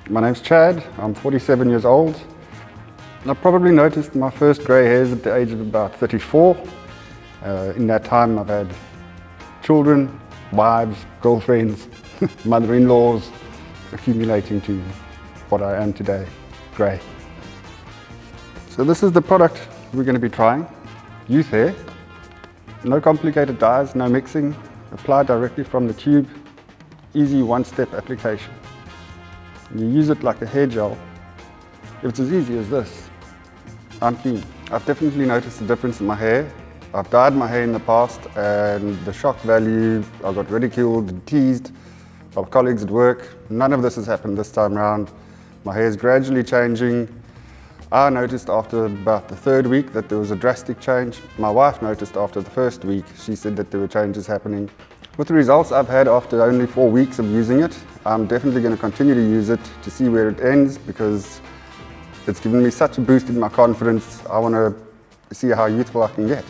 My name's Chad, I'm 47 years old. I probably noticed my first grey hairs at the age of about 34. In that time I've had children, wives, girlfriends, mother-in-laws, accumulating to what I am today, grey. So this is the product we're going to be trying. Youth Hair. No complicated dyes, no mixing. Applied directly from the tube. Easy one-step application. You use it like a hair gel. If it's as easy as this, I'm clean. I've definitely noticed a difference in my hair. I've dyed my hair in the past and the shock value, I got ridiculed and teased by colleagues at work. None of this has happened this time around. My hair is gradually changing. I noticed after about the third week that there was a drastic change. My wife noticed after the first week. She said that there were changes happening. With the results I've had after only 4 weeks of using it, I'm definitely going to continue to use it to see where it ends because it's given me such a boost in my confidence. I want to see how youthful I can get.